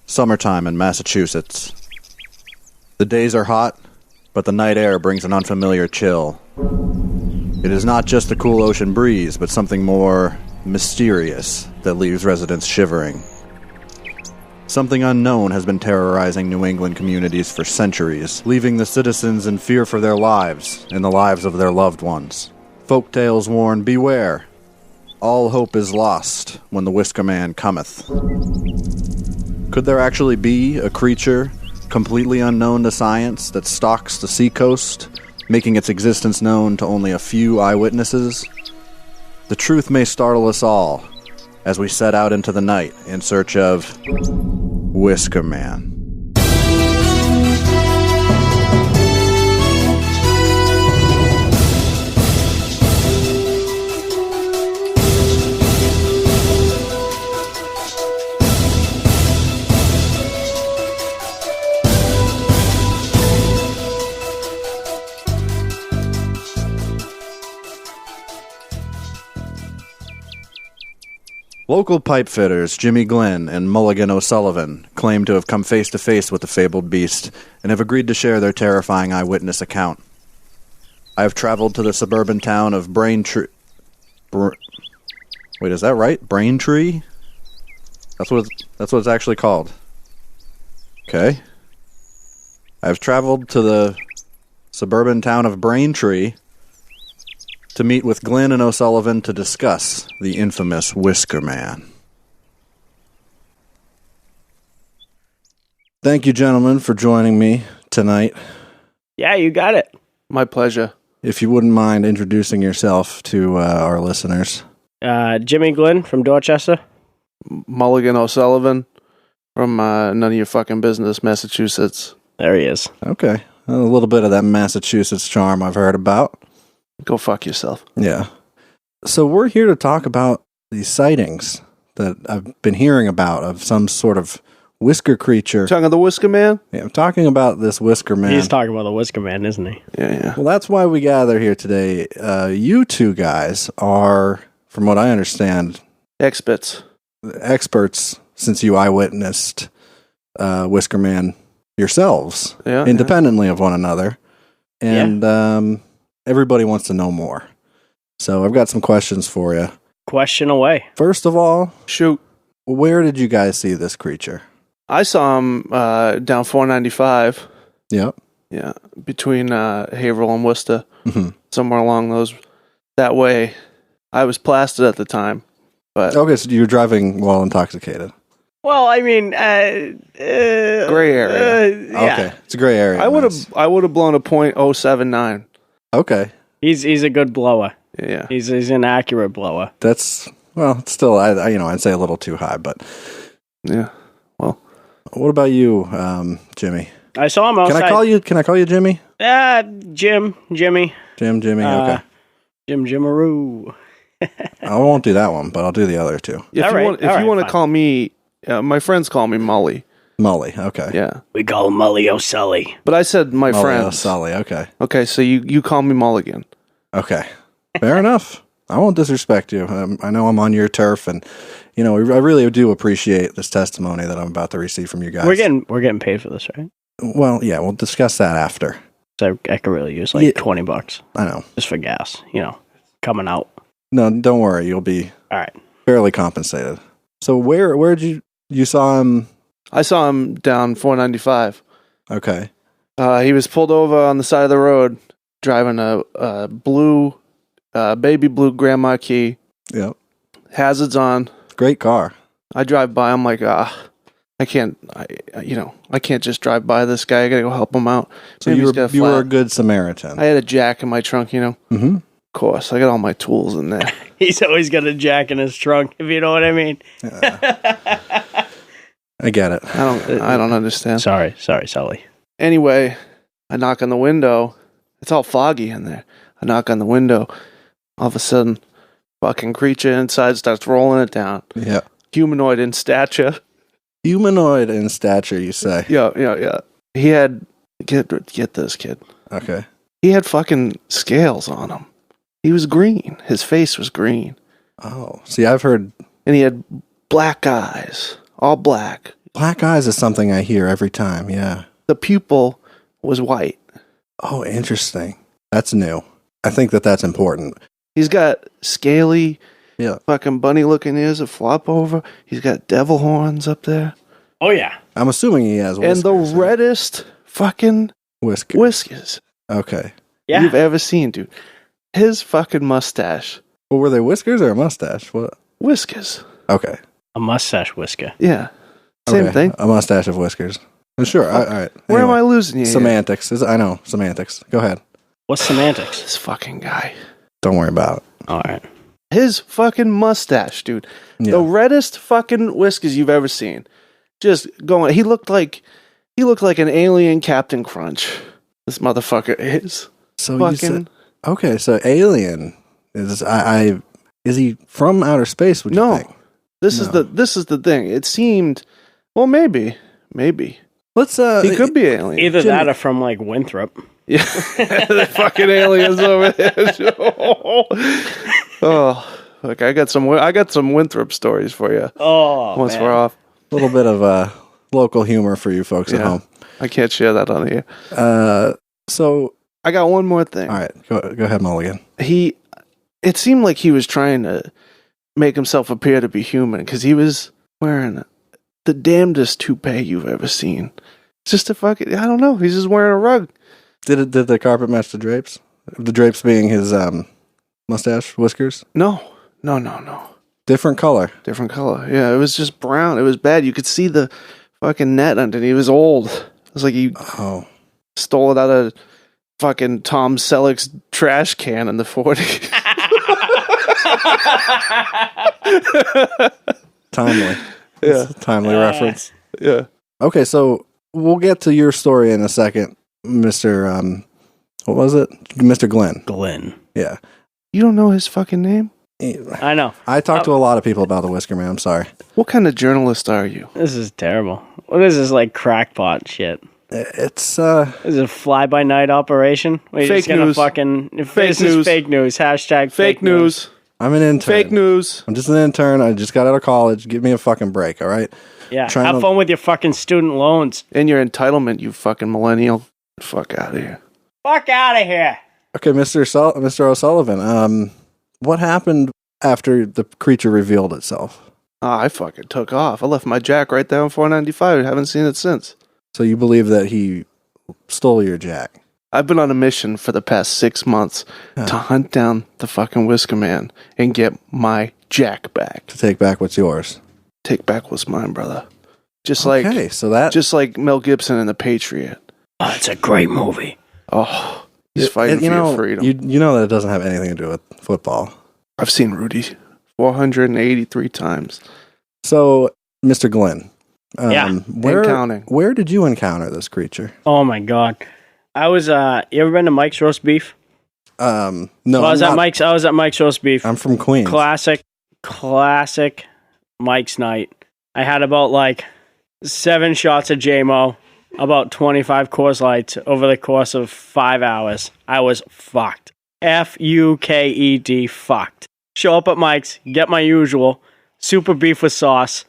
Summertime in Massachusetts. The days are hot, but the night air brings an unfamiliar chill. It is not just the cool ocean breeze, but something more mysterious that leaves residents shivering. Something unknown has been terrorizing New England communities for centuries, leaving the citizens in fear for their lives and the lives of their loved ones. Folktales warn, beware. All hope is lost when the Whisker Man cometh. Could there actually be a creature completely unknown to science that stalks the seacoast, making its existence known to only a few eyewitnesses? The truth may startle us all as we set out into the night in search of Whisker Man. Local pipefitters Jimmy Glynn and Mulligan O'Sullivan claim to have come face-to-face with the fabled beast and have agreed to share their terrifying eyewitness account. I have traveled to the suburban town of Braintree... Wait, is that right? Braintree? That's what it's actually called. Okay. I've traveled to the suburban town of Braintree to meet with Glynn and O'Sullivan to discuss the infamous Whisker Man. Thank you, gentlemen, for joining me tonight. Yeah, you got it. My pleasure. If you wouldn't mind introducing yourself to our listeners. Jimmy Glynn from Dorchester. Mulligan O'Sullivan from None of Your Fucking Business, Massachusetts. There he is. Okay. A little bit of that Massachusetts charm I've heard about. Go fuck yourself. Yeah. So we're here to talk about these sightings that I've been hearing about of some sort of whisker creature. Talking of the Whisker Man? Yeah, I'm talking about this Whisker Man. He's talking about the Whisker Man, isn't he? Yeah. Well, that's why we gather here today. You two guys are, from what I understand, experts, since you eyewitnessed Whisker Man yourselves, independently of one another. And everybody wants to know more. So I've got some questions for you. Question away. First of all, shoot. Where did you guys see this creature? I saw him down 495. Yep. Yeah, between Haverhill and Worcester. Mm-hmm. Somewhere along that way. I was plastered at the time. But okay, so you were driving while intoxicated. Well, I mean, gray area. Yeah. Okay, it's a gray area. I would have blown a .079. Okay. He's a good blower. Yeah. He's an accurate blower. That's, well, it's still, I'd say a little too high, but. Yeah. Well. What about you, Jimmy? I saw him outside. Can I call you Jimmy? Jimmy. Jimmy, okay. Jimaroo. I won't do that one, but I'll do the other two. If you want to call me, my friends call me Mully. Mully, okay. Yeah. We call him Mully O'Sully. But I said my Mully friends. O'Sully, okay. Okay, so you call me Mulligan. Okay. Fair enough. I won't disrespect you. I know I'm on your turf, and, I really do appreciate this testimony that I'm about to receive from you guys. We're getting paid for this, right? Well, yeah, we'll discuss that after. So I could really use $20. I know. Just for gas, coming out. No, don't worry. You'll be all right. Fairly compensated. So where did you saw him? I saw him down 495. Okay. He was pulled over on the side of the road, driving a blue, baby blue Grand Marquis. Yep. Hazards on. Great car. I drive by. I'm like, I can't just drive by this guy. I gotta go help him out. So you were a good Samaritan. I had a jack in my trunk, Mm-hmm. Of course, I got all my tools in there. He's always got a jack in his trunk, if you know what I mean. I get it. I don't understand. Sorry, Sully. Anyway, I knock on the window. It's all foggy in there. I knock on the window. All of a sudden, fucking creature inside starts rolling it down. Yeah. Humanoid in stature. Humanoid in stature, you say? Yeah. He had... Get this, kid. Okay. He had fucking scales on him. He was green. His face was green. Oh. See, I've heard... And he had black eyes. All black. Black eyes is something I hear every time, yeah. The pupil was white. Oh, interesting. That's new. I think that's important. He's got scaly, Yeah. fucking bunny-looking ears that flop over. He's got devil horns up there. Oh, yeah. I'm assuming he has whiskers. And the reddest fucking whiskers Okay. Yeah. you've ever seen, dude. His fucking mustache. Well, were they whiskers or a mustache? What? Whiskers. Okay. A mustache whisker. Yeah. Same Okay. thing. A mustache of whiskers. Sure. All right. Where am Anyway. I losing you? here? Semantics. I know. Semantics. Go ahead. What's semantics? This fucking guy. Don't worry about it. All right. His fucking mustache, dude. Yeah. The reddest fucking whiskers you've ever seen. Just going. He looked like an alien Captain Crunch. This motherfucker is. So fucking. you said, okay, so Alien is is he from outer space? Would you No. think? This is the thing. It seemed. Well, maybe. Let's He could be alien. Either Jimmy. that or from like Winthrop. Yeah, the fucking aliens over there. Oh, look, I got some Winthrop stories for you. Oh, Once man. we're off, a little bit of local humor for you folks at Yeah. home. I can't share that on here. So I got one more thing. all right, go ahead, Mulligan. It seemed like he was trying to make himself appear to be human because he was wearing the damnedest toupee you've ever seen. Just a fucking, I don't know. He's just wearing a rug. Did the carpet match the drapes? The drapes being his mustache, whiskers, No. different color. Different color. Yeah, it was just brown. It was bad. You could see the fucking net underneath. It was old. It was like he Oh, stole it out of fucking Tom Selleck's trash can in the 40s. timely. Yeah. It's a timely reference. Yeah. Okay, so we'll get to your story in a second, Mr. What was it? Mr. Glynn. Glynn. Yeah. You don't know his fucking name? I know. I talked to a lot of people about the Whisker Man. I'm sorry. What kind of journalist are you? This is terrible. What is this like crackpot shit? It's This is a fly-by-night operation? We're Fake just gonna news. fucking... Fake this news. is fake news. Hashtag Fake news. I'm an intern. Fake news. I'm just an intern. I just got out of college. Give me a fucking break, all right? Yeah, Trying have to- fun with your fucking student loans. And your entitlement, you fucking millennial. Fuck out of here. Fuck out of here. Okay, Mr. O'Sullivan. What happened after the creature revealed itself? I fucking took off. I left my jack right there on 495. I haven't seen it since. So you believe that he stole your jack? I've been on a mission for the past 6 months to hunt down the fucking Whisker Man and get my jack back. To take back what's yours? Take back what's mine, brother. Just Okay, so that... just like Mel Gibson in The Patriot. Oh, it's a great movie. Oh, he's fighting for your freedom. You know that it doesn't have anything to do with football. I've seen Rudy 483 times. So, Mr. Glynn. Yeah, where, and counting. Where did you encounter this creature? Oh my god. I was you ever been to Mike's Roast Beef? No, I was at Mike's Roast Beef. I'm from Queens. Classic Mike's night. I had about like 7 shots of JMO, about 25 Coors Lights over the course of 5 hours. I was fucked. F-U-K-E-D, fucked. Show up at Mike's, get my usual, super beef with sauce,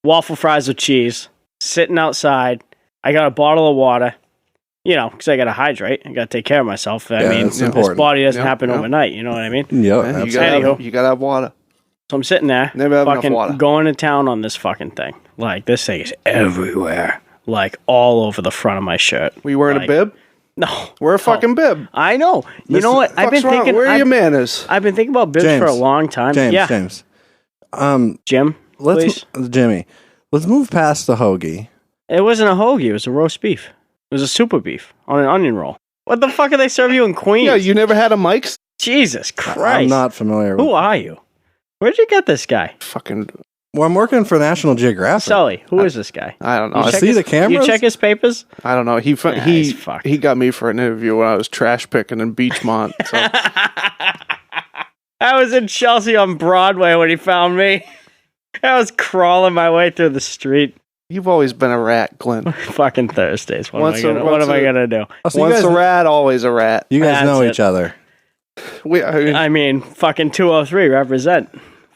waffle fries with cheese, sitting outside. I got a bottle of water, because I got to hydrate. I got to take care of myself. I mean, that's this important. body doesn't Yep, happen yep. overnight, you know what I mean? Yeah, And absolutely. you gotta have water. So I'm sitting there, Never have enough fucking water. going to town on this fucking thing. Like, this thing is everywhere. Like, all over the front of my shirt. Were you wearing Like, a bib? No. Wear a fucking bib. I know. You know what? Fuck's wrong? Where are your manners? I've been thinking about bibs James. for a long time. Yeah. James. Jim, please. Jimmy, let's move past the hoagie. It wasn't a hoagie. It was a roast beef. It was a super beef on an onion roll. What the fuck are they serving you in Queens? Yeah, you never had a Mike's? Jesus Christ. I'm not familiar with Who are you? Where'd you get this guy? Fucking, Well, I'm working for National Geographic. Sully, who is this guy? I don't know. You check see his- the cameras? You check his papers? I don't know. he's fucked. He got me for an interview when I was trash picking in Beachmont. So I was in Chelsea on Broadway when he found me. I was crawling my way through the street. you've always been a rat, Glynn. Fucking Thursdays. What Once a- am I once gonna do? Oh, so you Once guys, a rat, always a rat. you guys That's know it. each other. I mean, I mean, fucking 203 represent.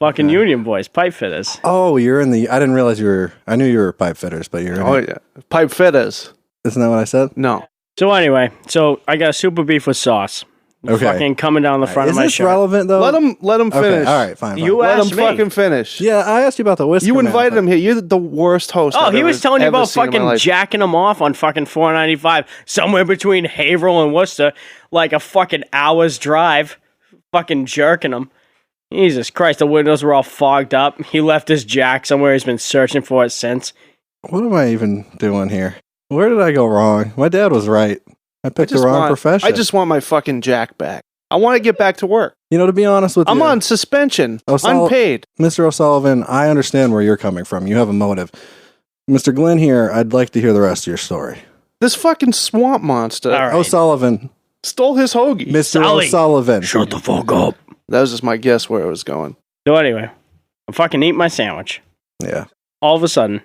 Fucking union boys, pipe fitters. Oh, you're in the... I didn't realize you were... I knew you were pipe fitters, but you're in Oh, yeah. Pipe fitters. Isn't that what I said? No. So anyway, I got a super beef with sauce. Okay. Fucking coming down the front of my Is this shirt. relevant, though? Let him finish. Okay, all right, fine. You Let asked him me. fucking finish. Yeah, I asked you about the Whisker You Man, invited but- him here. You're the worst host. Oh, I've he was ever- telling you ever about seen in my fucking life. jacking him off on fucking 495 somewhere between Haverhill and Worcester, like a fucking hour's drive, fucking jerking him. Jesus Christ, the windows were all fogged up. He left his jack somewhere. He's been searching for it since. What am I even doing here? Where did I go wrong? My dad was right. I picked the wrong profession. I just want my fucking jack back. I want to get back to work. You know, to be honest with you... I'm on suspension. O'Sul- Unpaid. Mr. O'Sullivan, I understand where you're coming from. You have a motive. Mr. Glynn here, I'd like to hear the rest of your story. This fucking swamp monster All right. O'Sullivan. stole his hoagie. Mr. Sully. O'Sullivan. Shut the fuck up. That was just my guess where it was going. So anyway, I'm fucking eating my sandwich. Yeah. All of a sudden,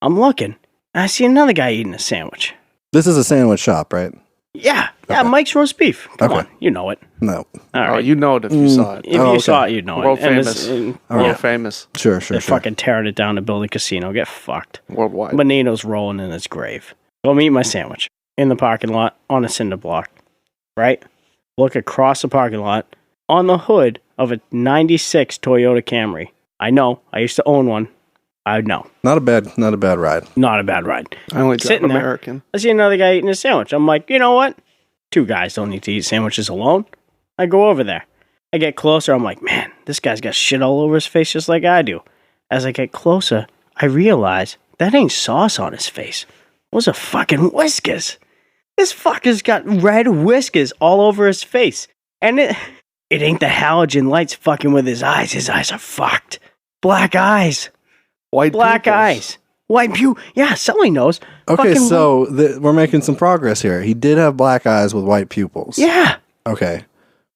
I'm looking, and I see another guy eating a sandwich. This is a sandwich shop, right? Yeah, Okay. Mike's roast beef. Come Okay. on, you know it. No. All Oh, right. you know it if you saw it. If Oh, you okay. saw it, you'd know World it. And famous. and- World yeah, famous. Sure. they're fucking tearing it down to build a casino. Get fucked. Worldwide. Bonito's rolling in his grave. So I'm eating my sandwich in the parking lot on a cinder block, right? Look across the parking lot on the hood of a 96 Toyota Camry. I know. I used to own one. I know. Not a bad ride. Not a bad ride. I only drive Sitting there. American. I see another guy eating a sandwich. I'm like, you know what? Two guys don't need to eat sandwiches alone. I go over there. I get closer. I'm like, man, this guy's got shit all over his face just like I do. As I get closer, I realize that ain't sauce on his face. Those are fucking whiskers. This fucker's got red whiskers all over his face. And it ain't the halogen lights fucking with his eyes. His eyes are fucked. Black eyes. White Black pupils. eyes. White Yeah, Sully knows. Okay, Fucking so we're making some progress here. He did have black eyes with white pupils. Yeah. Okay.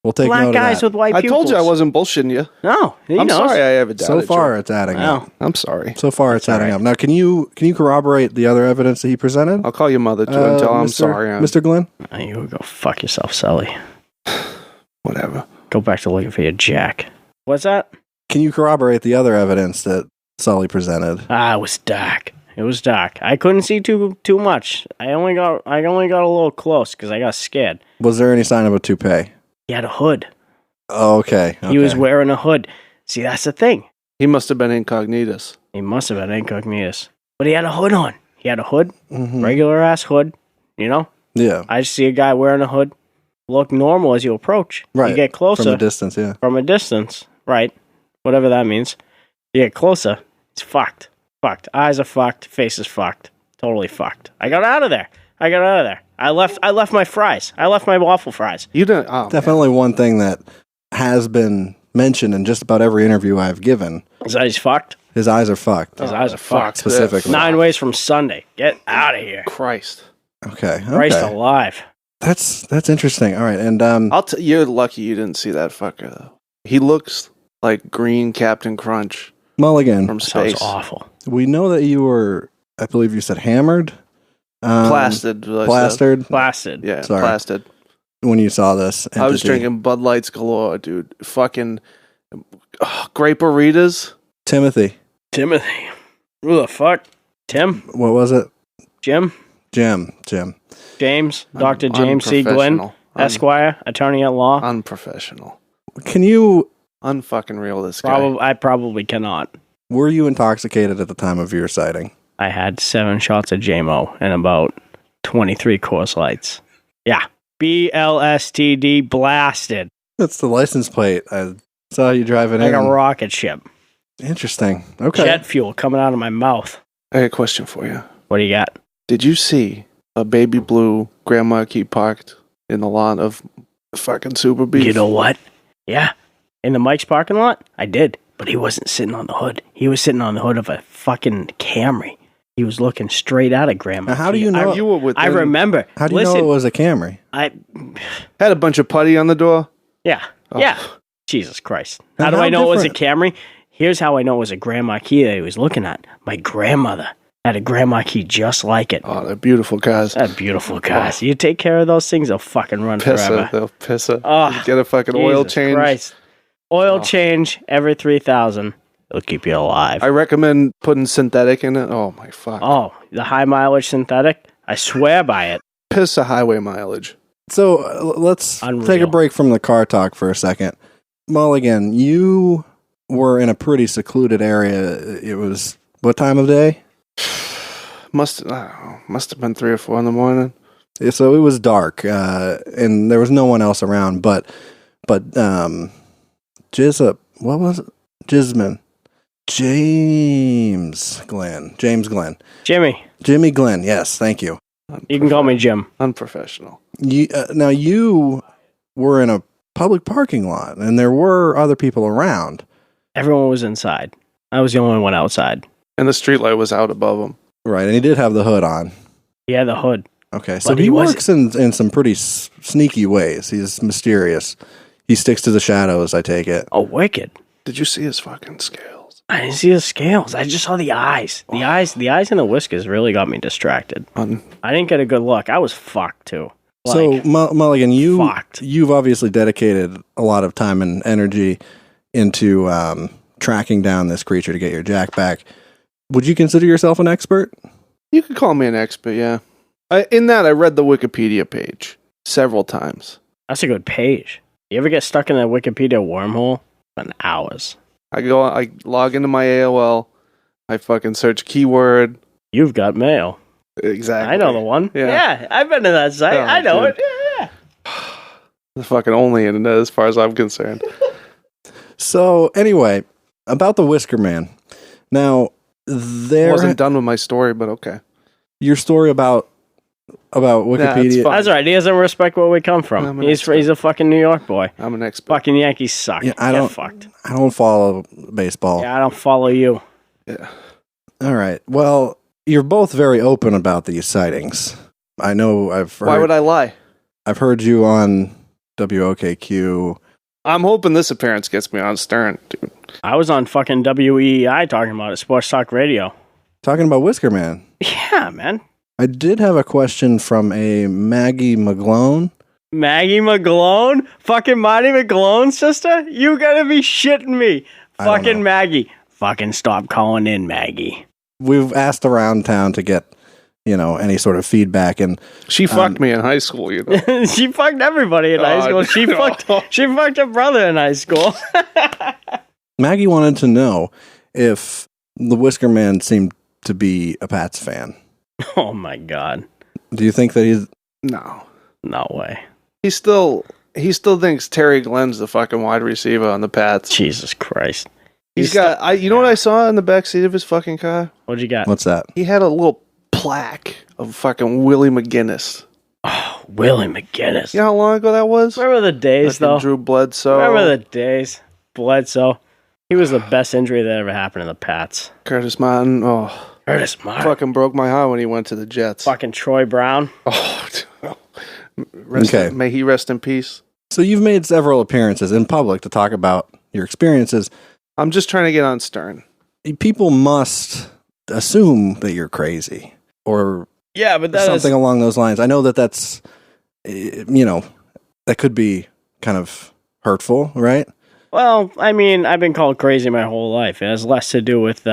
We'll take Black note of eyes that. with white I pupils. told you I wasn't bullshitting you. No, he I'm knows. sorry I ever doubted So far, you. it's adding Wow. up. I'm sorry. So far, it's adding all right. up. Now, can you corroborate the other evidence that he presented? I'll call your mother too and tell her I'm sorry. Mr. Glynn? Oh, you go fuck yourself, Sully. Whatever. Go back to looking for your jack. What's that? Can you corroborate the other evidence that Sully presented? Ah, it was dark. It was dark. I couldn't see too much. I only got a little close because I got scared. Was there any sign of a toupee? He had a hood. Oh, okay. He was wearing a hood. See, that's the thing. He must have been incognitus. He must have been incognitus. But he had a hood on. He had a hood. Mhm. Regular ass hood. You know? Yeah. I just see a guy wearing a hood. Look normal as you approach. Right. You get closer. From a distance, yeah. From a distance, right? Whatever that means. You get closer, it's fucked. Fucked. Eyes are fucked. Face is fucked. Totally fucked. I got out of there. I left my fries. I left my waffle fries. You didn't. Oh, Definitely one thing that has been mentioned in just about every interview I've given. His eyes fucked. His eyes are fucked. His eyes are fucked. Specifically. 9 ways from Sunday. Get out of here. Christ. Okay. Christ Okay. alive. That's interesting. All right. And You're lucky you didn't see that fucker though. He looks like green Captain Crunch Mulligan, from Sounds space. awful. we know that you were, I believe you said hammered? Plastered. like I said. Plastered? Blasted. Yeah, Sorry. plastered. When you saw this I was entity. drinking Bud Lights galore, dude. Fucking grape burritas. Timothy. Timothy. Who the fuck? Tim? What was it? Jim? Jim. James? Dr. James C. Glynn? Unprofessional. Esquire? Attorney at law? Unprofessional. Can you, Unfucking real, this guy. I probably cannot. were you intoxicated at the time of your sighting? I had 7 shots of JMO and about 23 Coors Lights. Yeah. BLSTD blasted. That's the license plate. I saw you driving Like in. a rocket ship. Interesting. Okay. Jet fuel coming out of my mouth. I got a question for you. What do you got? Did you see a baby blue Grand Marquis parked in the lawn of fucking Super Beef? You know what? Yeah. In the Mike's parking lot? I did. But he wasn't sitting on the hood. He was sitting on the hood of a fucking Camry. He was looking straight out of Grandma. Now, how do you know? You were with I him. remember. How do you know it was a Camry? I Had a bunch of putty on the door. yeah. Oh. Yeah. Jesus Christ. And How do how I know it was a different- Camry? Here's how I know it was a Grand Marquis that he was looking at. My grandmother had a Grand Marquis just like it. Oh, they're beautiful cars. That beautiful cars. You take care of those things, they'll fucking run Piss her. forever. They'll piss her. Oh, Get a fucking oil Jesus change. Christ. Oil change every 3,000. It'll keep you alive. I recommend putting synthetic in it. Oh, my fuck. Oh, the high mileage synthetic? I swear by it. Piss a highway mileage. So let's take a break from the car talk for a second. Mulligan, you were in a pretty secluded area. It was what time of day? Must have been 3 or 4 in the morning. So it was dark, and there was no one else around. But what was it? James Glynn. Jimmy Glynn. Yes, thank you. You can call me Jim. Unprofessional. Now you were in a public parking lot, and there were other people around. Everyone was inside. I was the only one outside. And the streetlight was out above him. Right, and he did have the hood on. He had the hood. Okay, so he works in some pretty sneaky ways. He's mysterious. He sticks to the shadows, I take it. Oh, wicked. Did you see his fucking scales? I didn't see the scales. I just saw the eyes. The eyes and the whiskers really got me distracted. I didn't get a good look. I was fucked, too. So, Mulligan, you've obviously dedicated a lot of time and energy into tracking down this creature to get your jack back. Would you consider yourself an expert? You could call me an expert, yeah. I read the Wikipedia page several times. That's a good page. You ever get stuck in a Wikipedia wormhole? Spend hours. I log into my AOL. I fucking search keyword. You've got mail. Exactly. I know the one. Yeah, I've been to that site. I know it. Yeah. The fucking only internet as far as I'm concerned. So, anyway, about the Whisker Man. Now, I wasn't done with my story, but okay. Your story about Wikipedia. That's right. He doesn't respect where we come from. He's a fucking New York boy. I'm an expert. Fucking Yankees suck. Yeah, I don't follow baseball. Yeah, I don't follow you. Yeah. All right. Well, you're both very open about these sightings. I know I've heard. Why would I lie? I've heard you on WOKQ. I'm hoping this appearance gets me on Stern, dude. I was on fucking WEEI talking about it, Sports Talk Radio. Talking about Whisker Man. Yeah, man. I did have a question from a Maggie McGlone. Maggie McGlone? Fucking Marty McGlone's sister? You gotta be shitting me. Fucking Maggie. Fucking stop calling in, Maggie. We've asked around town to get, any sort of feedback, and she fucked me in high school, She fucked everybody in high school. She fucked her brother in high school. Maggie wanted to know if the Whisker Man seemed to be a Pats fan. Oh my God. Do you think that he's... No way. He still thinks Terry Glenn's the fucking wide receiver on the Pats. Jesus Christ. He's got... you know what I saw in the backseat of his fucking car? What'd you got? What's that? He had a little plaque of fucking Willie McGinnis. Oh, Willie McGinnis. You know how long ago that was? Remember the days, though? Drew Bledsoe. Remember the days? Bledsoe. He was the best injury that ever happened in the Pats. Curtis Martin. Oh. Curtis Martin. Fucking broke my heart when he went to the Jets. Fucking Troy Brown. Oh. Okay. May he rest in peace. So you've made several appearances in public to talk about your experiences. I'm just trying to get on Stern. People must assume that you're crazy. Or but something along those lines. I know that's, that could be kind of hurtful, right? Well, I mean, I've been called crazy my whole life. It has less to do with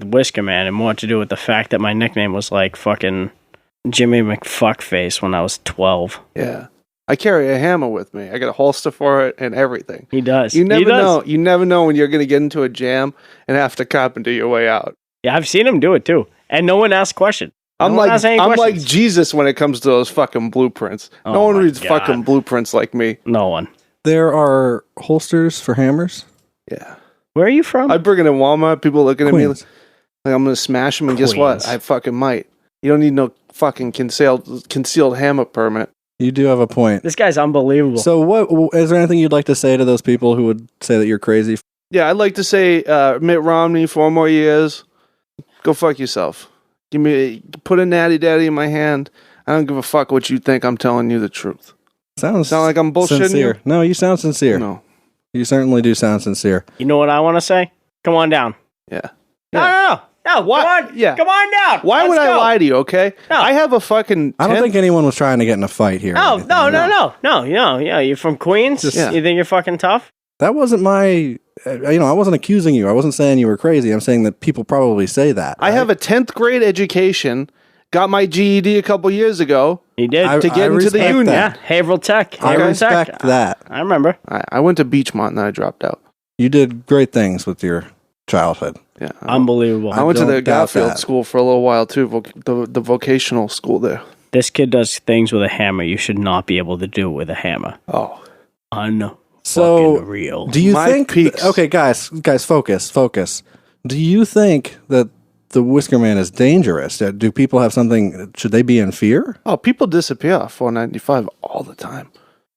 Whisker Man and more to do with the fact that my nickname was like fucking Jimmy McFuckface when I was 12. Yeah. I carry a hammer with me. I got a holster for it and everything. He does. You never know. You never know when you're going to get into a jam and have to carpenter your way out. Yeah, I've seen him do it too. And no one asks questions. I'm like Jesus when it comes to those fucking blueprints. No one reads fucking blueprints like me. No one. There are holsters for hammers? Yeah. Where are you from? I bring it in Walmart. People looking at me Queens. like I'm going to smash them. And guess what? I fucking might. You don't need no fucking concealed hammer permit. You do have a point. This guy's unbelievable. So what is there anything you'd like to say to those people who would say that you're crazy? Yeah, I'd like to say Mitt Romney, 4 more years. Go fuck yourself. Put a natty daddy in my hand. I don't give a fuck what you think. I'm telling you the truth. Sound like I'm bullshitting sincere. you? No, you sound sincere. No. You certainly do sound sincere. You know what I want to say? Come on down. Yeah. No. What? Come on. Yeah. Come on down. Why would I lie to you, okay? No. I have a fucking... I don't think anyone was trying to get in a fight here. No. Yeah, you from Queens? You think you're fucking tough? That wasn't my, I wasn't accusing you. I wasn't saying you were crazy. I'm saying that people probably say that. I have a 10th grade education, got my GED a couple years ago. He did. To get into the union. Yeah, Haverhill Tech. I respect that. I remember. I went to Beachmont and I dropped out. You did great things with your childhood. Yeah, Unbelievable. I went to the don't doubt Garfield that. school for a little while too, the vocational school there. This kid does things with a hammer you should not be able to do with a hammer. Oh, So, real. do you My think... peaks. Okay, guys, focus. Do you think that the Whisker Man is dangerous? Do people have something... Should they be in fear? oh, people disappear off 495 all the time.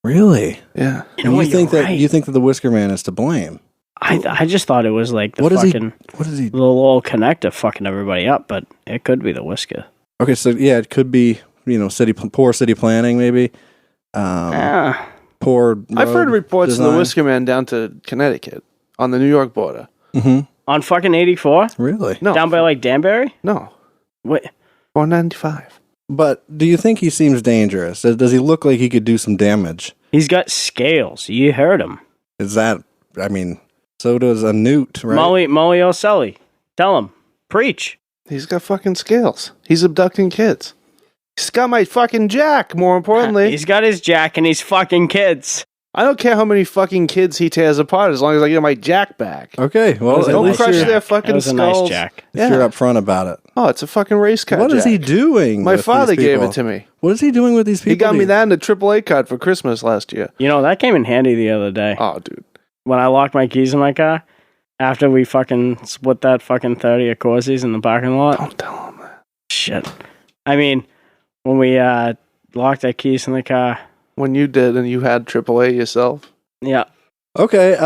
Really? Yeah. You know what, think you're that right. you think that the Whisker Man is to blame? I just thought it was like the What is he? fucking What is he? little connector fucking everybody up, but it could be the Whisker. Okay, so yeah, it could be poor city planning, maybe. Poor. I've heard road reports of the design. Whisker Man down to Connecticut on the New York border. On fucking 84? Really? No, Down by like Danbury? no, Wait. 495. But do you think he seems dangerous? Does he look like he could do some damage? He's got scales. You heard him. Is that? I mean, so does a newt, right? Molly O'Sully. Tell him. Preach. He's got fucking scales. He's abducting kids. He's got my fucking jack. More importantly, He's got his jack and he's fucking kids. I don't care how many fucking kids he tears apart as long as I get my jack back. Okay, well, at Don't least crush you're, their That fucking was a skulls. nice jack. if you're upfront about it. Oh, it's a fucking race car. What is he jack. doing? My with father these gave people? it to me. What is he doing with these people? He got me These- that and a AAA card for Christmas last year. You know, that came in handy the other day. Oh, dude. When I locked my keys in my car, after we fucking split that fucking 30 of Corsies in the parking lot. Don't tell him that. Shit. I mean, when we locked our keys in the car. When you did and you had AAA yourself. Yeah. Okay,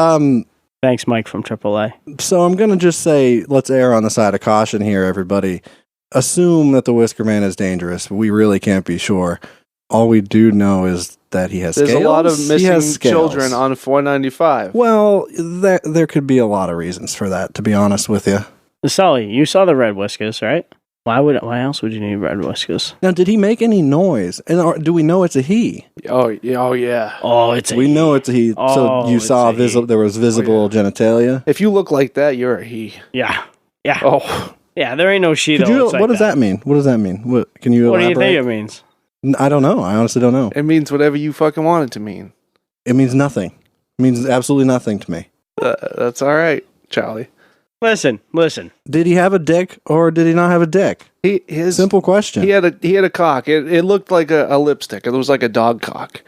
Thanks, Mike from AAA. so I'm going to just say, let's err on the side of caution here, everybody. Assume that the Whisker Man is dangerous. We really can't be sure. All we do know is that he has There's scales. a lot of He missing has scales. children on 495. Well, there could be a lot of reasons for that, to be honest with you. Sully, you saw the red whiskers, right? Why else would you need red whiskers? Now, did he make any noise? And do we know it's a he? Oh, yeah. Oh, it's a We know it's a he. So Oh, you it's saw a he. there was visible genitalia. If you look like that, you're a he. Yeah. Oh, Yeah, there ain't no she Could that you, looks like what does that mean? What does that mean? What can you What do elaborate? you think it means? I don't know. I honestly don't know. it means whatever you fucking want it to mean. It means nothing. It means absolutely nothing to me. That's all right, Charlie. Listen. Did he have a dick or did he not have a dick? Simple question. He had a cock. It looked like a lipstick. It was like a dog cock.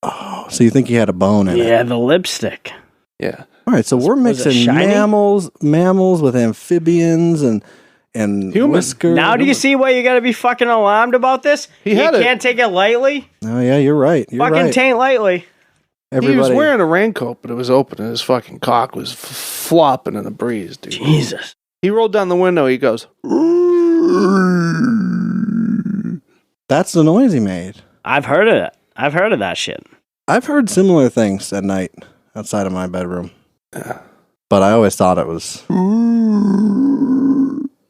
Oh, so you think he had a bone in it? Yeah, the lipstick. Yeah. All right, so we're was it mixing shiny? mammals with amphibians and Human. whiskers. Now do you see why you gotta be fucking alarmed about this? He you had it. can't take it lightly. Oh yeah, you're right. You're Fucking right. taint lightly. Everybody. He was wearing a raincoat, but it was open, and his fucking cock was flopping in the breeze, dude. Jesus. He rolled down the window. He goes, That's the noise he made. I've heard of it. I've heard of that shit. I've heard similar things at night outside of my bedroom. But I always thought it was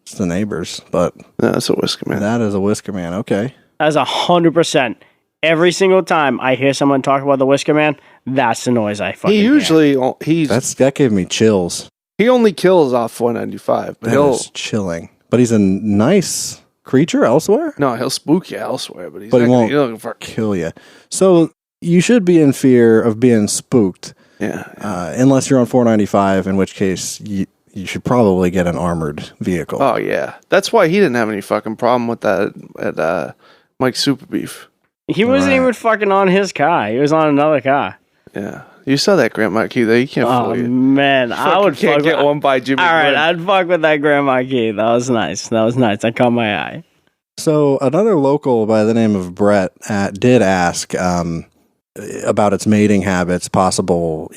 it's the neighbors. But no, that's a Whisker Man. that is a Whisker Man. Okay. That's 100%. Every single time I hear someone talk about the Whisker Man, that's the noise I fucking He hear. usually That gave me chills. he only kills off 495, but That is chilling. But he's a nice creature elsewhere. he'll spook you elsewhere, but he's But he not won't you're looking for kill you. So you should be in fear of being spooked. Unless you're on 495, in which case you should probably get an armored vehicle. Oh yeah, that's why he didn't have any fucking problem with that at Mike's Super Beef. He wasn't Right. even fucking on his car. He was on another car. Yeah, you saw that Grandma Key there. You can't Oh, fool you. man. I would can't fuck get with, one by Jimmy. All right, Glynn. I'd fuck with that Grandma Key. That was nice. I caught my eye. So another local by the name of Brett did ask about its mating habits, possible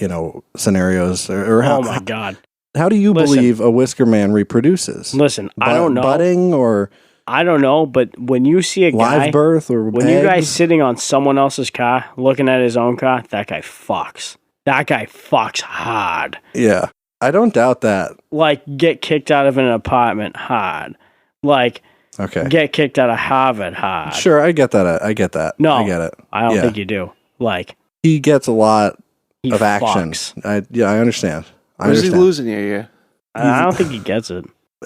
scenarios, or how. Oh, my God. How do you Listen. believe a Whisker Man reproduces? Listen, I don't know. Budding or I don't know, but when you see a guy, live birth or when you guys eggs? sitting on someone else's car, looking at his own car, that guy fucks. That guy fucks hard. Yeah, I don't doubt that. Like, get kicked out of an apartment hard. Like, Okay, get kicked out of Harvard hard. sure, I get that. I get that. No, I get it. I don't Yeah. think you do. Like, He gets a lot of action. Fucks. I understand. Where's he losing you? I don't think he gets it.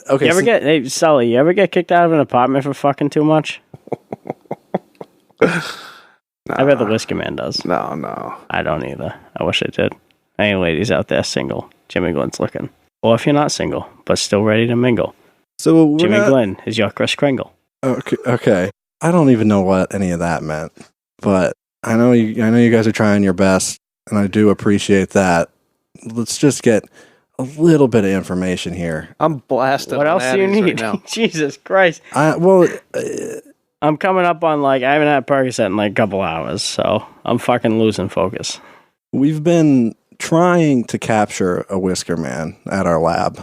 Okay. Hey, Sully, you ever get kicked out of an apartment for fucking too much? I bet the Whisker Man does. No. I don't either. I wish I did. Any ladies out there single, Jimmy Glynn's looking. Or if you're not single, but still ready to mingle, So Jimmy Glynn is your Chris Kringle. Okay. I don't even know what any of that meant, but I know you guys are trying your best, and I do appreciate that. Let's just get a little bit of information here. I'm blasted. What else do you need? Right now. Jesus Christ. I'm coming up on I haven't had Percocet in a couple hours, so I'm fucking losing focus. We've been trying to capture a Whisker Man at our lab,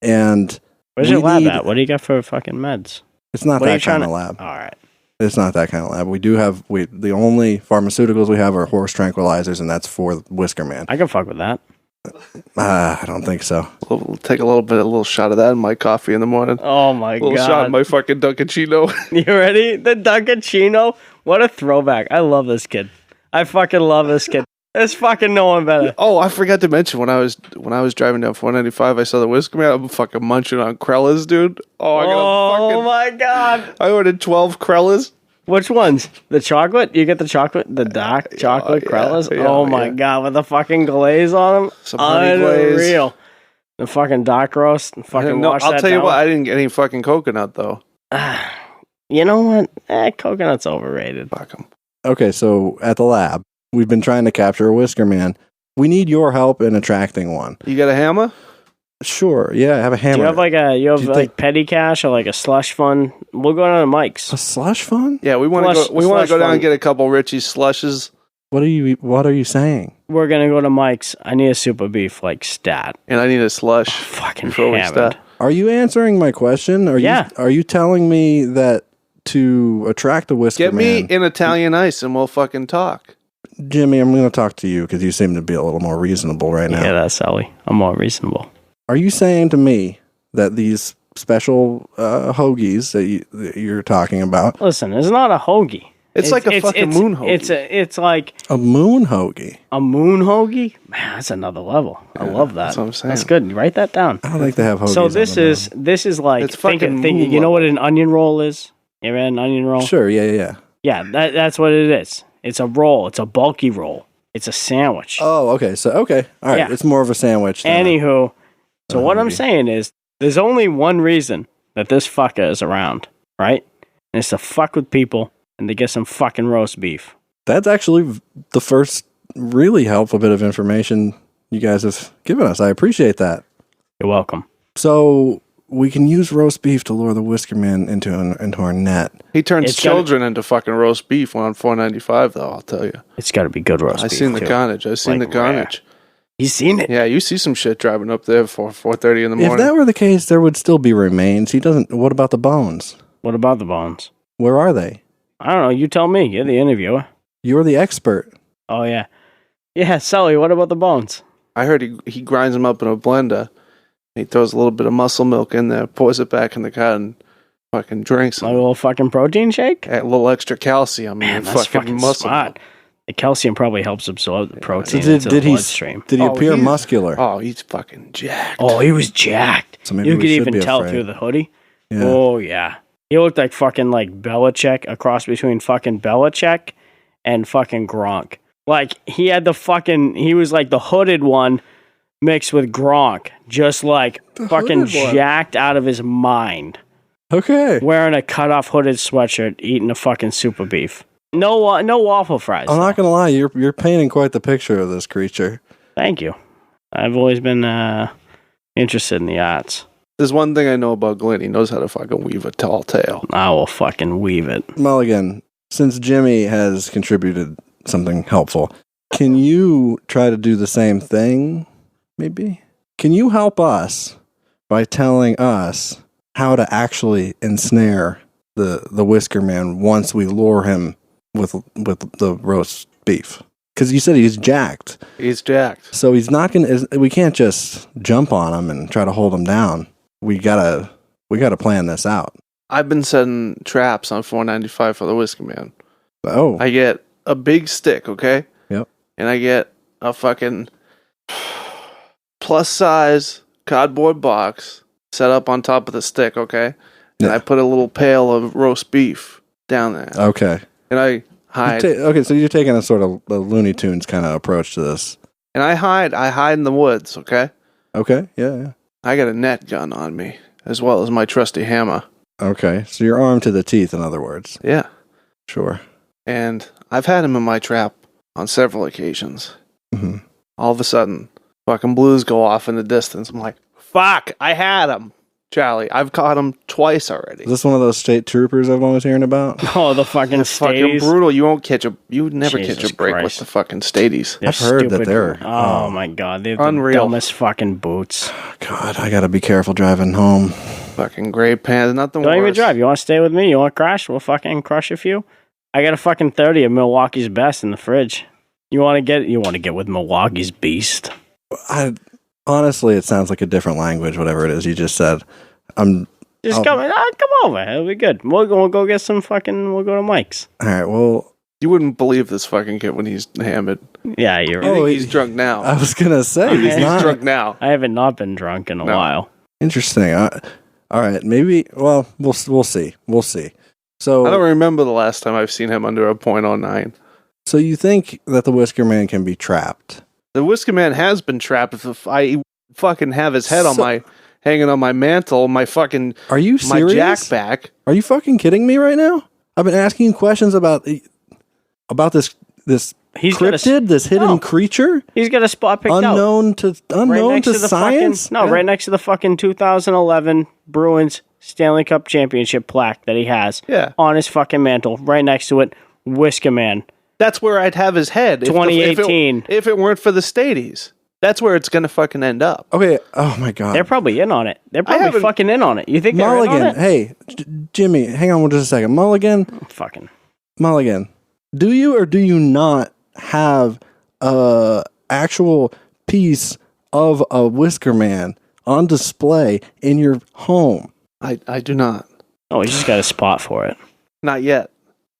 and where's your lab at? What do you got for fucking meds? It's not that kind of lab. All right. It's not that kind of lab. We do have the only pharmaceuticals we have are horse tranquilizers, and that's for Whisker Man. I can fuck with that. I don't think so. We'll take a little shot of that in my coffee in the morning. Oh my god! A little shot of my fucking Dunkaccino. You ready? The Dunkaccino? What a throwback! I love this kid. I fucking love this kid. There's fucking no one better. Oh, I forgot to mention when I was driving down 495, I saw the Whisker Man. I'm fucking munching on Krellas, dude. Oh my god! I ordered 12 Krellas. Which ones? The chocolate? You get the chocolate, the dark chocolate Krellas? Oh my god, with the fucking glaze on them? Some honey glaze. Unreal. The fucking dark roast. Fucking I'll tell you what, I didn't get any fucking coconut though. You know what? Coconut's overrated. Fuck them. Okay, so at the lab, we've been trying to capture a Whisker Man. We need your help in attracting one. You got a hammer? Sure, yeah, I have a hammer. Do you have petty cash or a slush fund? We'll go down to Mike's. A slush fund? Yeah, we want to go down and get a couple Richie's slushes. What are you saying? We're gonna go to Mike's. I need a super beef stat. And I need a slush. Fucking before we start. Are you answering my question? Are you telling me that to attract a Whisker Man, Man, get me in Italian ice and we'll fucking talk. Jimmy, I'm going to talk to you because you seem to be a little more reasonable right now. Yeah, that's Sally. I'm more reasonable. Are you saying to me that these special hoagies that you're talking about? Listen, it's not a hoagie. It's like a fucking moon hoagie. It's like a moon hoagie. A moon hoagie? Man, that's another level. I love that. That's what I'm saying. That's good. You write that down. I like to have hoagies. So this is like it's fucking think you know what an onion roll is? You ever had an onion roll? Sure. Yeah. Yeah, that's what it is. It's a roll. It's a bulky roll. It's a sandwich. Oh, okay. So all right. Yeah. It's more of a sandwich. Anywho, so what I'm saying is, there's only one reason that this fucker is around, right? And it's to fuck with people and to get some fucking roast beef. That's actually the first really helpful bit of information you guys have given us. I appreciate that. You're welcome. So we can use roast beef to lure the Whisker Man into our net. He turns children into fucking roast beef on 495, though, I'll tell you. It's got to be good roast beef. I've seen the carnage. I've seen the carnage. You seen it? Yeah, you see some shit driving up there for 4:30 in the morning. If that were the case, there would still be remains. What about the bones? What about the bones? Where are they? I don't know. You tell me. You're the interviewer. You're the expert. Oh, yeah. Yeah, Sully, what about the bones? I heard he grinds them up in a blender. He throws a little bit of muscle milk in there, pours it back in the car, and fucking drinks it. Like a little fucking protein shake? A little extra calcium. Man, that's fucking muscle smart. Milk. The calcium probably helps absorb the protein into the bloodstream. Did he appear muscular? Oh, he's fucking jacked. Oh, he was jacked. So maybe you could even tell through the hoodie. Yeah. Oh, yeah. He looked like fucking Belichick, a cross between fucking Belichick and fucking Gronk. He had he was like the hooded one mixed with Gronk. Just fucking jacked out of his mind. Okay. Wearing a cut-off hooded sweatshirt, eating a fucking super beef. No waffle fries. I'm not going to lie. You're painting quite the picture of this creature. Thank you. I've always been interested in the arts. There's one thing I know about Glynn. He knows how to fucking weave a tall tale. I will fucking weave it. Mulligan, since Jimmy has contributed something helpful, can you try to do the same thing, maybe? Can you help us by telling us how to actually ensnare the Whisker Man once we lure him with the roast beef? Because you said he's jacked. He's jacked. So he's not gonna. We can't just jump on him and try to hold him down. We gotta plan this out. I've been setting traps on 495 for the Whisker Man. Oh, I get a big stick, okay? Yep. And I get a fucking plus size cardboard box set up on top of the stick, okay? And I put a little pail of roast beef down there. Okay. And I hide. Okay, so you're taking a sort of a Looney Tunes kind of approach to this. And I hide in the woods, okay? Okay, yeah. I got a net gun on me, as well as my trusty hammer. Okay, so you're armed to the teeth, in other words. Yeah. Sure. And I've had him in my trap on several occasions. Mm-hmm. All of a sudden, fucking blues go off in the distance. I'm like, fuck, I had him. Charlie, I've caught him twice already. Is this one of those state troopers everyone was hearing about? Oh, the fucking It's fucking Stadies. brutal. You would never Jesus catch a break Christ. with the fucking Stadies. They're I've heard that stupid. they're- Oh my god, they're Unreal. the dumbest fucking boots. God, I gotta be careful driving home. Fucking gray pants, nothing Don't worse. even drive. You want to stay with me? You want to crash? We'll fucking crush a few. I got a fucking 30 of Milwaukee's best in the fridge. You want to get with Milwaukee's beast? Honestly, it sounds like a different language, whatever it is you just said. Just come over. It'll be good. We'll go get some fucking. We'll go to Mike's. All right, well, You wouldn't believe this fucking kid when he's hammered. Yeah, you're You right. think he's drunk now. I was gonna say he's He's not drunk now. I haven't not been drunk in a No. while. interesting. All right, maybe. Well, we'll see. We'll see. So I don't remember the last time I've seen him under a .09. So you think that the Whisker Man can be trapped? The Whisker Man has been trapped. If I fucking have his head hanging on my mantle, my fucking Are you my serious? jackback. Are you fucking kidding me right now? I've been asking you questions about this He's got a cryptid, this hidden creature, He's got a spot picked out. unknown to science. Right next to the fucking 2011 Bruins Stanley Cup championship plaque that he has. Yeah. On his fucking mantle, right next to it, Whisker Man. That's where I'd have his head. 2018. If it weren't for the Stadies. That's where it's going to fucking end up. Okay. Oh my God. They're probably in on it. They're probably haven't- fucking in on it. You think they're in on Mulligan. it? Hey, Jimmy, hang on just a second. Mulligan. Do you or do you not have a actual piece of a Whisker Man on display in your home? I do not. Oh, he just got a spot for it. Not yet.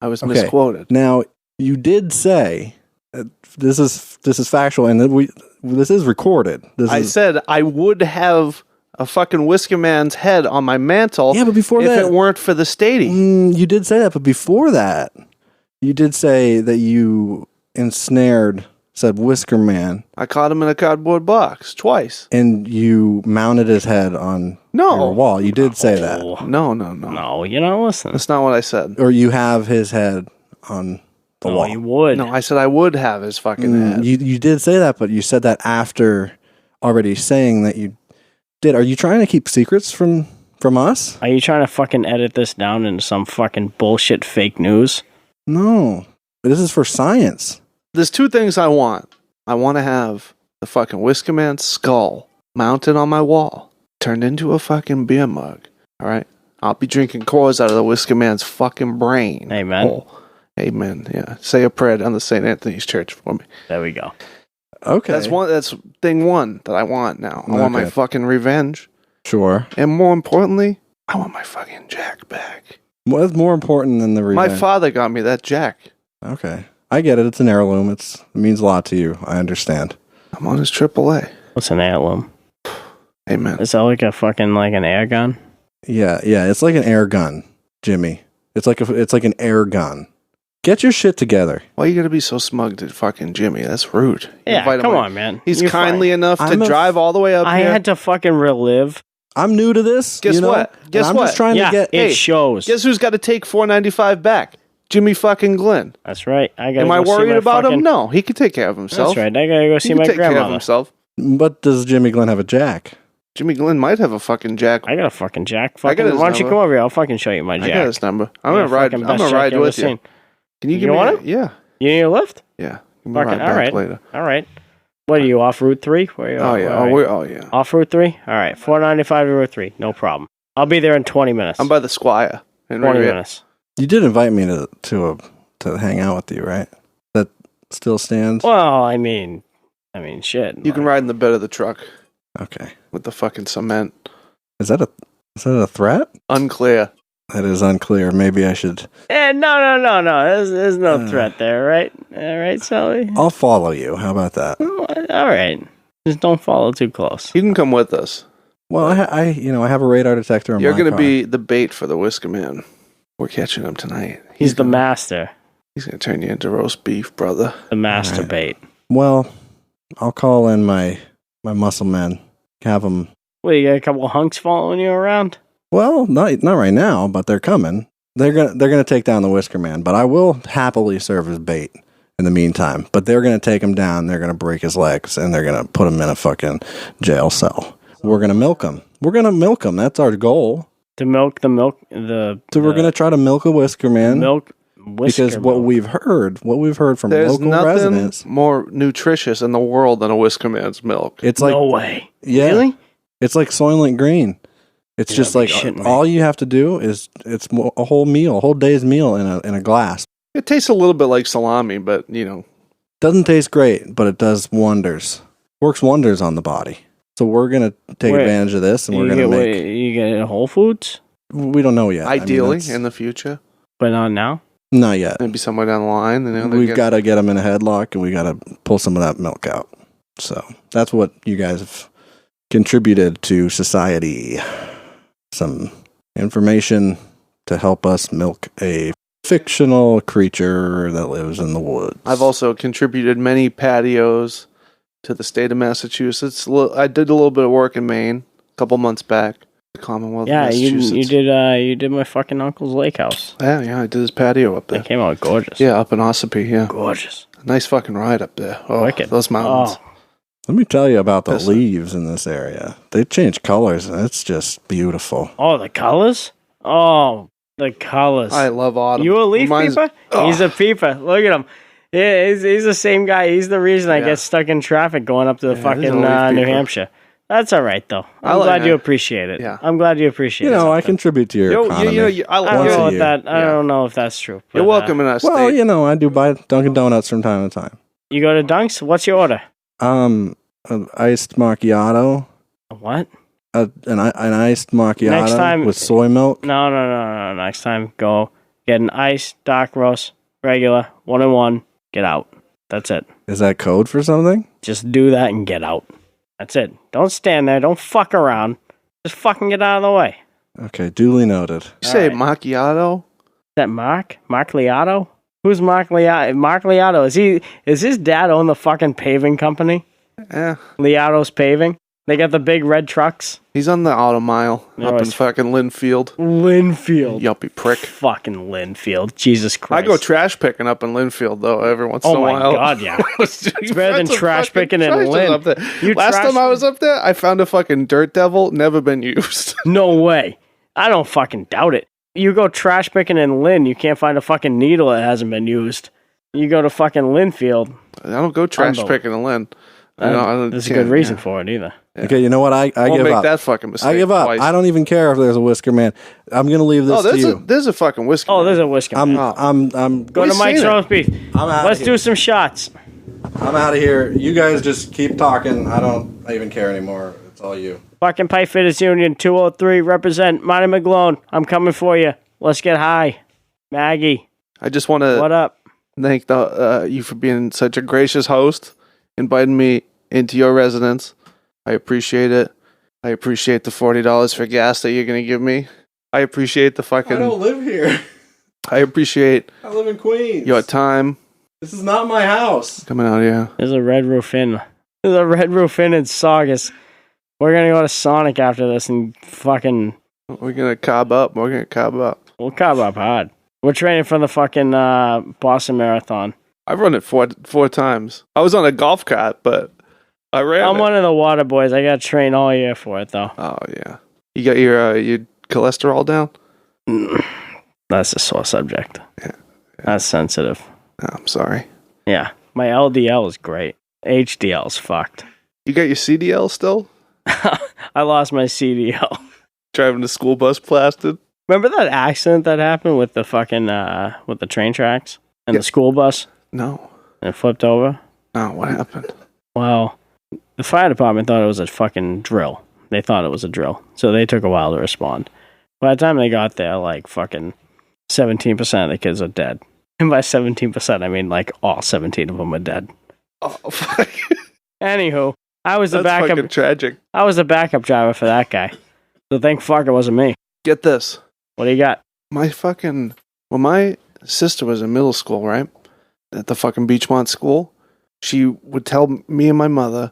I was Okay. misquoted. Now, you did say this is factual, and this is recorded. I said I would have a fucking Whisker Man's head on my mantle. Yeah, but before if that, it weren't for the Stadies. you did say that. But before that, you did say that you said Whisker Man, I caught him in a cardboard box twice. and you mounted his head on your wall. You did say that, Oh, No. no, you're not listening. That's not what I said. or you have his head on the No, wall. you would. No, I said I would have his fucking head. You did say that, but you said that after already saying that you did. Are you trying to keep secrets from us? Are you trying to fucking edit this down into some fucking bullshit fake news? No, this is for science. There's two things I want. I want to have the fucking Whisker Man's skull mounted on my wall, turned into a fucking beer mug. All right? I'll be drinking Coors out of the Whisker Man's fucking brain. Amen. Oh, amen. Yeah. Say a prayer down the St. Anthony's Church for me. There we go. Okay, That's thing one that I want now. I want my Okay. fucking revenge. sure. And more importantly, I want my fucking jack back. What's more important than the My revenge? father got me that jack. Okay, I get it. It's an heirloom. It means a lot to you. I understand. I'm on his AAA. What's an heirloom? Amen. Is that like a fucking like an air gun? Yeah. It's like an air gun, Jimmy. It's like an air gun. Get your shit together. Why you gotta be so smug to fucking Jimmy? That's rude. You Yeah, invite him come on. on, man. He's You're kindly fine. enough to I'm a- drive all the way up I here. had to fucking relive. I'm new to this. Guess you know? what? And Guess I'm what? just trying Yeah, to get. it Hey, shows. Guess who's got to take $4.95 back? Jimmy fucking Glynn. That's right. I gotta Am I go see worried my about fucking- him? No, he can take care of himself. That's right. I gotta go He see can my take care of grandmother. himself. But does Jimmy Glenn have a jack? Jimmy Glynn might have a fucking jack. I got a fucking jack. I got Fucking, his why don't you number. come over here? I'll fucking show you my I jack. got his number. I'm You're gonna the ride. fucking I'm best gonna jack ride you ever with you. seen. Can you You give me? want it? Yeah, You need a lift? yeah. Give me a Fucking ride all back right. later. All right. What are you off Route 3? Where are you? Oh yeah. Oh yeah. Off Route 3? All right. 495 to Route 3. No problem. I'll be there in 20 minutes. I'm by the Squire. In 20 Riviera. minutes. You did invite me to hang out with you, right? That still stands. Well, I mean, shit. You can ride in the bed of the truck Okay. with the fucking cement. Is that a threat? Unclear. That is unclear. Maybe I should. No. There's no threat there, right? All right, Sally? I'll follow you. How about that? Well, All right. Just don't follow too close. You can come with us. Well, I have a radar detector in You're my going to car. be the bait for the Whisker Man. We're catching him tonight. He's the master. He's going to turn you into roast beef, brother. The master bait. Well, I'll call in my muscle men. Have them. What, you got a couple of hunks following you around? Well, not right now, but they're coming. They're gonna take down the Whisker Man, but I will happily serve as bait in the meantime. But they're gonna take him down. They're gonna break his legs, and they're gonna put him in a fucking jail cell. We're gonna milk him. That's our goal. To milk the milk, we're gonna try to milk a Whisker Man. Because what we've heard from local residents, there's nothing more nutritious in the world than a Whisker Man's milk. It's like no way. Yeah, really? It's like Soylent Green. It's just like all you have to do is it's a whole day's meal in a glass. It tastes a little bit like salami, but doesn't taste great, but it does wonders. Works wonders on the body. So we're gonna take advantage of this, and we're gonna make. You get it at Whole Foods? We don't know yet. Ideally, in the future, but not now. Not yet. Maybe somewhere down the line. And we've got to get them in a headlock, and we got to pull some of that milk out. So that's what you guys have contributed to society. Some information to help us milk a fictional creature that lives in the woods. I've also contributed many patios to the state of Massachusetts. I did a little bit of work in Maine a couple months back. The Commonwealth of Massachusetts. You did my fucking uncle's lake house. Yeah, I did his patio up there. It came out gorgeous. Yeah, up in Ossipee, yeah. Gorgeous. Nice fucking ride up there. Oh, Wicked. Those mountains. Oh. Let me tell you about the leaves in this area. They change colors, and it's just beautiful. Oh, the colors? Oh, the colors. I love autumn. You a leaf peeper? Oh. He's a peeper. Look at him. Yeah, he's the same guy. He's the reason I get stuck in traffic going up to the fucking New Hampshire. That's all right, though. I'm glad you appreciate it. Yeah. I'm glad you appreciate it. I contribute to your economy. I don't know if that's true. You're welcome in our state. Well, I do buy Dunkin' Donuts from time to time. You go to Dunks? What's your order? An iced macchiato. A what? An iced macchiato with soy milk. No. Next time, go get an iced dark roast, regular, 1-in-1, get out. That's it. Is that code for something? Just do that and get out. That's it. Don't stand there. Don't fuck around. Just fucking get out of the way. Okay, duly noted. You say macchiato? Is that Mark? Mark Liotto? Who's Mark Liotto? Mark Liotto. Is his dad own the fucking paving company? Yeah. Liotto's Paving? They got the big red trucks. He's on the auto mile up in fucking Linfield. Yuppie prick. Fucking Linfield. Jesus Christ. I go trash picking up in Linfield, though, every once in a while. Oh, my God, yeah. It's better than trash picking in Lynn. Last time I was up there, I found a fucking dirt devil, never been used. No way. I don't fucking doubt it. You go trash picking in Lynn, you can't find a fucking needle that hasn't been used. You go to fucking Linfield. I don't go trash picking in Lynn. There's a good reason for it either. Yeah. Okay, you know what? I give up. Won't make that fucking mistake. I give up. Twice. I don't even care if there's a Whisker Man. I'm gonna leave this to you. There's a fucking Whisker Man. Oh, there's a Whisker Man. I'm go to Mike's roast beef. Let's do some shots. I'm out of here. You guys just keep talking. I don't even care anymore. It's all you. Fucking Pipe Fitters Union 203 represent Monty McGlone. I'm coming for you. Let's get high. Maggie. I just want to what up? Thank you for being such a gracious host, inviting me into your residence. I appreciate it. I appreciate the $40 for gas that you're going to give me. I appreciate the fucking... I don't live here. I appreciate... I live in Queens. Your time. This is not my house. Coming out here. There's a Red Roof Inn. There's a Red Roof Inn in Saugus. We're going to go to Sonic after this and fucking... We're going to cob up. We'll cob up hard. We're training for the fucking Boston Marathon. I've run it four times. I was on a golf cart, but I ran I'm one of the water boys. I got to train all year for it, though. Oh, yeah. You got your cholesterol down? That's a sore subject. Yeah. That's sensitive. Oh, I'm sorry. Yeah. My LDL is great. HDL's fucked. You got your CDL still? I lost my CDL. Driving the school bus plastered? Remember that accident that happened with the fucking, with the train tracks and the school bus? No. And it flipped over? No, what happened? Well, the fire department thought it was a fucking drill. They thought it was a drill. So they took a while to respond. By the time they got there, like fucking 17% of the kids are dead. And by 17%, I mean like all 17 of them are dead. Oh, fuck. Anywho, I was the That's backup. fucking tragic. I was the backup driver for that guy. So thank fuck it wasn't me. Get this. What do you got? When my sister was in middle school, right? At the fucking Beachmont school, she would tell me and my mother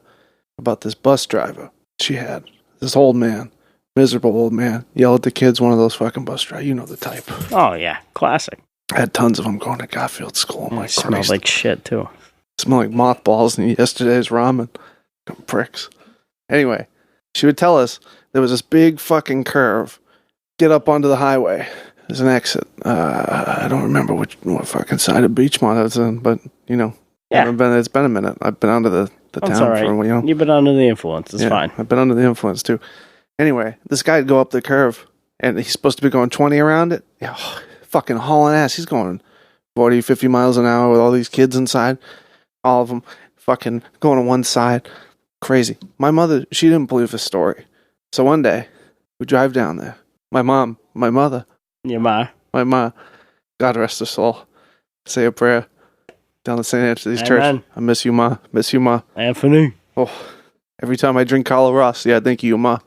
about this bus driver she had. This old man. Miserable old man. Yell at the kids, one of those fucking bus drivers. You know the type. Oh, yeah. Classic. I had tons of them going to Garfield School. Oh, my Christ. Smelled like shit, too. Smelled like mothballs in yesterday's ramen. Pricks. Anyway, she would tell us there was this big fucking curve. Get up onto the highway. There's an exit. I don't remember what fucking side of Beachmont I was in, but, you know, yeah. It's been a minute. I've been under the town right. for, you know. You've been under the influence. It's fine. I've been under the influence, too. Anyway, this guy'd go up the curve, and he's supposed to be going 20 around it. Yeah, fucking hauling ass. He's going 40, 50 miles an hour with all these kids inside. All of them fucking going on one side. Crazy. My mother, she didn't believe the story. So one day, we drive down there. My mother. Your ma. My ma. God rest her soul. Say a prayer. Down to St. Anthony's Church. I miss you, ma. Miss you, ma. Anthony. Oh, every time I drink Carlo Ross, yeah, thank you, ma.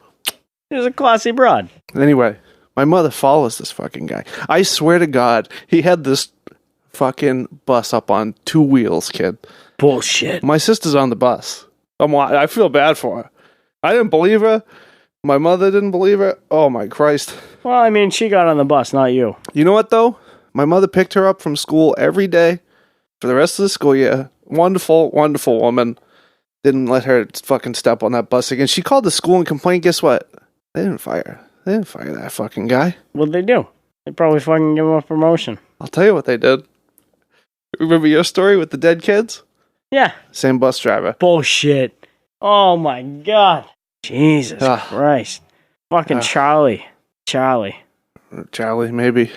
He's a classy broad. Anyway, my mother follows this fucking guy. I swear to God, he had this fucking bus up on 2 wheels, kid. Bullshit. My sister's on the bus. I feel bad for her. I didn't believe her. My mother didn't believe her. Oh, my Christ. Well, I mean, she got on the bus, not you. You know what, though? My mother picked her up from school every day for the rest of the school year. Wonderful, wonderful woman. Didn't let her fucking step on that bus again. She called the school and complained. Guess what? They didn't fire her. They didn't fire that fucking guy. What'd they do? They probably fucking give him a promotion. I'll tell you what they did. Remember your story with the dead kids? Yeah. Same bus driver. Bullshit. Oh my God. Jesus Christ. Fucking Charlie. Charlie, maybe.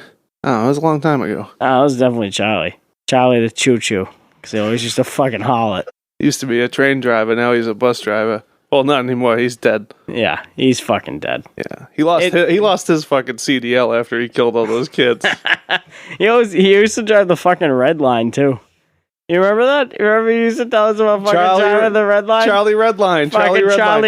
Oh, it was a long time ago. Oh, it was definitely Charlie. Charlie the choo-choo. Because they always used to fucking haul it. He used to be a train driver. Now he's a bus driver. Well, not anymore. He's dead. Yeah, he's fucking dead. Yeah, he lost his fucking CDL after he killed all those kids. He used to drive the fucking red line too. You remember that? You remember he used to tell us about fucking driving the red line? Charlie Red Line.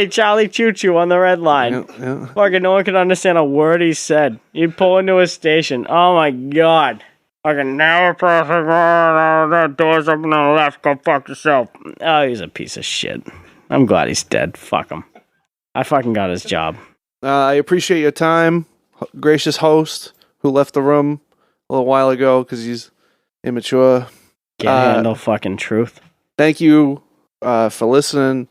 Charlie Choo Choo on the red line. Yeah. Fucking no one could understand a word he said. You'd pull into a station. Oh my God. Fucking now passing on, that door's up on the left, go fuck yourself. Oh, he's a piece of shit. I'm glad he's dead. Fuck him. I fucking got his job. I appreciate your time, gracious host who left the room a little while ago because he's immature. Can't handle fucking truth. Thank you for listening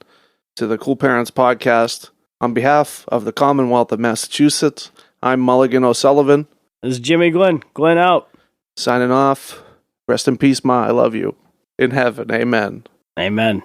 to the Cool Parents Podcast. On behalf of the Commonwealth of Massachusetts, I'm Mulligan O'Sullivan. This is Jimmy Glynn. Glynn out. Signing off. Rest in peace, Ma. I love you. In heaven. Amen. Amen.